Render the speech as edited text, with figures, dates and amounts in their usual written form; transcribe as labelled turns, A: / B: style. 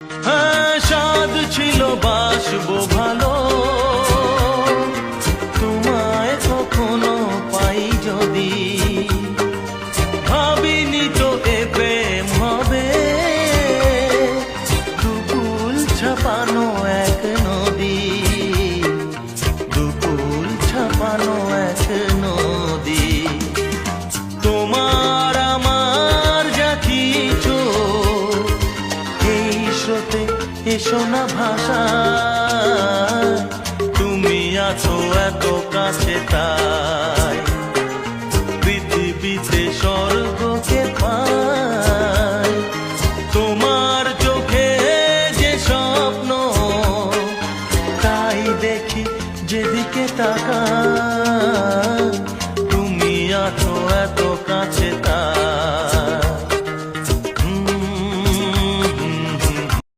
A: হ্যাঁ, স্বাদ ছিল বাসবো ভালো, তোমায় কখনো পাই যদি। ভাবিনি তো এ প্রেম হবে, দুকুল ছাপানো এক নদী, দুকুল ছাপানো এক নদী। তোমার আমার যা কিছু এই স্রোতে এসো না ভাষা, তুমি আছো এত কাছে তা